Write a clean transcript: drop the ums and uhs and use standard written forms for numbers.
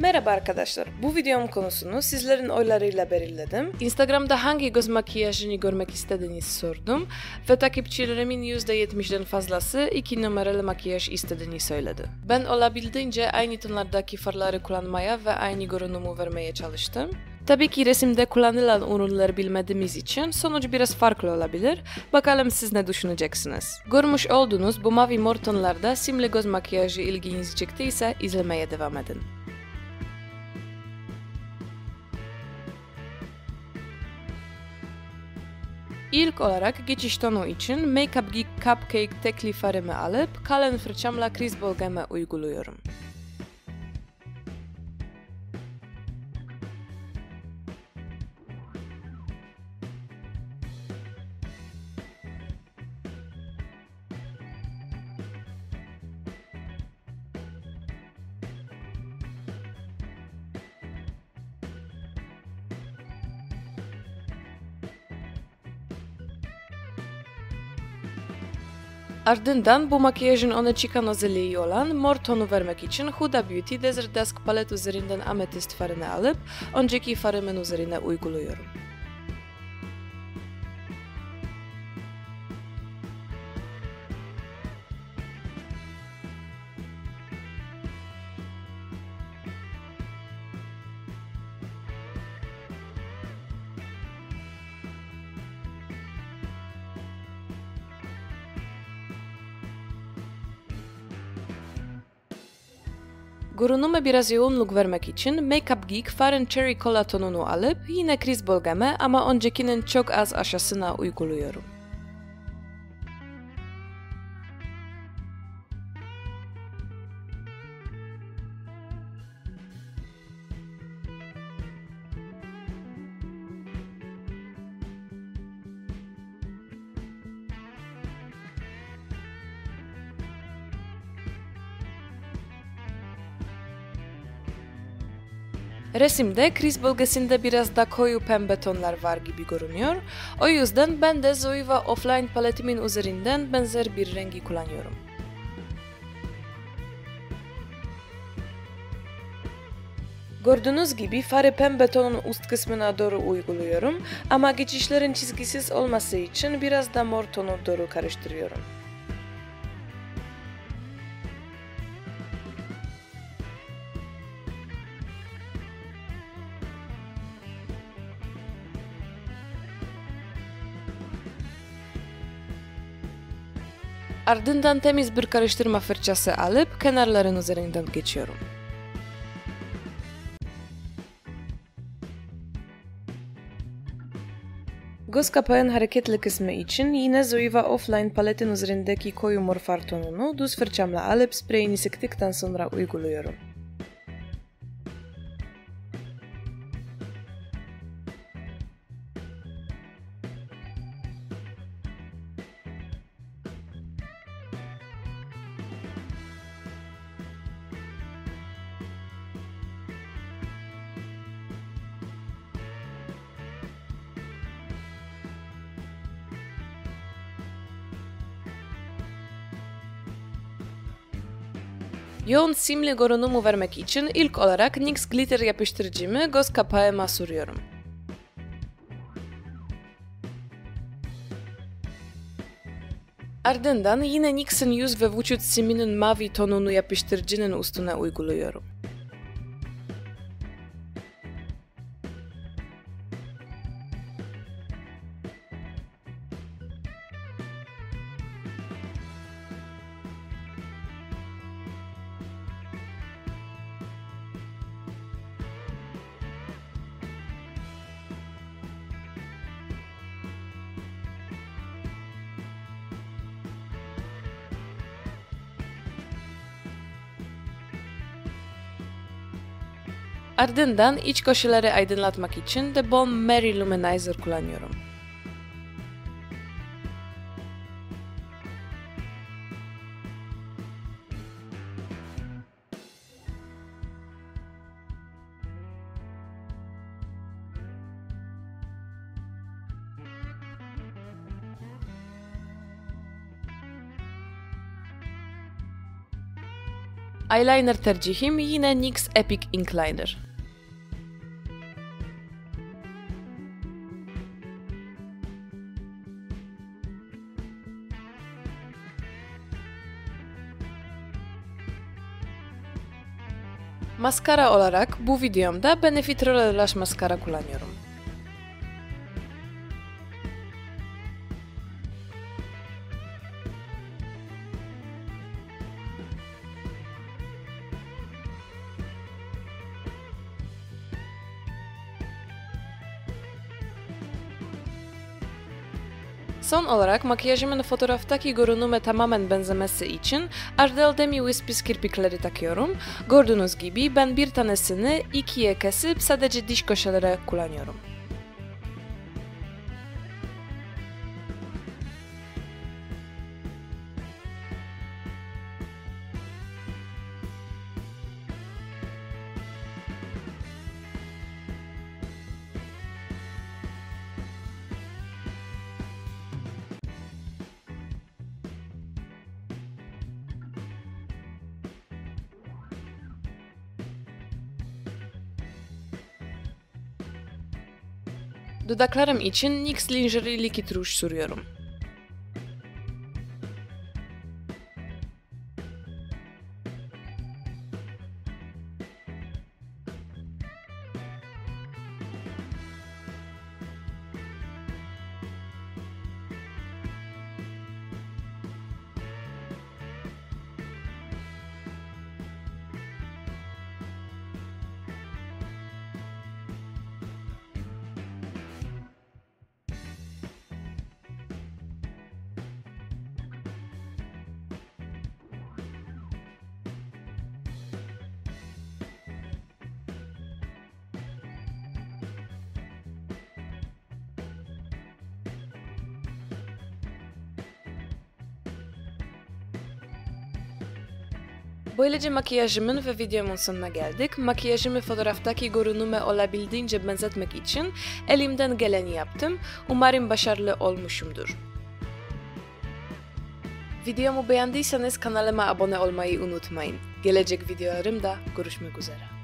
Merhaba arkadaşlar, bu videom konusunu sizlerin oylarıyla belirledim. Instagram'da hangi göz makyajını görmek istediğinizi sordum ve takipçilerimin %70'den fazlası 2 numaralı makyaj istediğini söyledi. Ben olabildiğince aynı tonlardaki farları kullanmaya ve aynı görünümü vermeye çalıştım. Tabii ki resimde kullanılan ürünleri bilmediğimiz için sonuç biraz farklı olabilir. Bakalım siz ne düşüneceksiniz. Görmüş olduğunuz bu mavi mor tonlarda simli göz makyajı ilginizi çektiyse izlemeye devam edin. İlk olarak geçiş tonu için Make Up Geek Cupcake tekli farımı alıp kalın fırçamla kriz bölgeme uyguluyorum. Ardından bu makyajın öne çıkan özelliği olan mor tonu vermek için Huda Beauty Desert Dusk palet üzerinden ametist farını alıp önceki farımın üzerine uyguluyorum. Görünüme biraz yoğunluk vermek için Make Up Geek farın Cherry Cola tonunu alıp yine kriz bölgeme ama öncekinin çok az aşağısına uyguluyorum. Resimde kriz bölgesinde biraz da koyu pembe tonlar var gibi görünüyor. O yüzden ben de Zoeva Offline paletimin üzerinden benzer bir rengi kullanıyorum. Gördüğünüz gibi farı pembe tonun üst kısmına doğru uyguluyorum ama geçişlerin çizgisiz olması için biraz da mor tonu doğru karıştırıyorum. Ardından temiz bir karıştırma fırçası alıp kenarların üzerinden geçiyorum. Göz kapağın hareketli kısmı için yine Zoeva Offline paletin üzerindeki koyu mor far tonunu düz fırçamla alıp spreyini sıktıktan sonra uyguluyorum. Yoğun simli görünümü vermek için ilk olarak NYX Glitter yapıştırıcımı göz kapağıma sürüyorum. Ardından yine NYX'in yüz ve vücut siminin mavi tonunu yapıştırıcının üstüne uyguluyorum. Ardından iç köşeleri aydınlatmak için de Balm Mary Luminizer kullanıyorum. Eyeliner tercihim yine NYX Epic Ink Liner. Maskara olarak bu videomda Benefit Roller Lash Maskara kullanıyorum. Son olarak makyajımın fotoğraftaki görünüme tamamen benzemesi için Ardell Demi Wispy kirpikleri takıyorum. Gördüğünüz gibi ben bir tanesini ikiye kesip sadece diş köşelere kullanıyorum. Dudaklarım için NYX Lingerie Liquid Rouge sürüyorum. Böylece makyajımın ve videomun sonuna geldik. Makyajımı fotoğraftaki görünüme olabildiğince benzetmek için elimden geleni yaptım. Umarım başarılı olmuşumdur. Videomu beğendiyseniz kanalıma abone olmayı unutmayın. Gelecek videolarımda görüşmek üzere.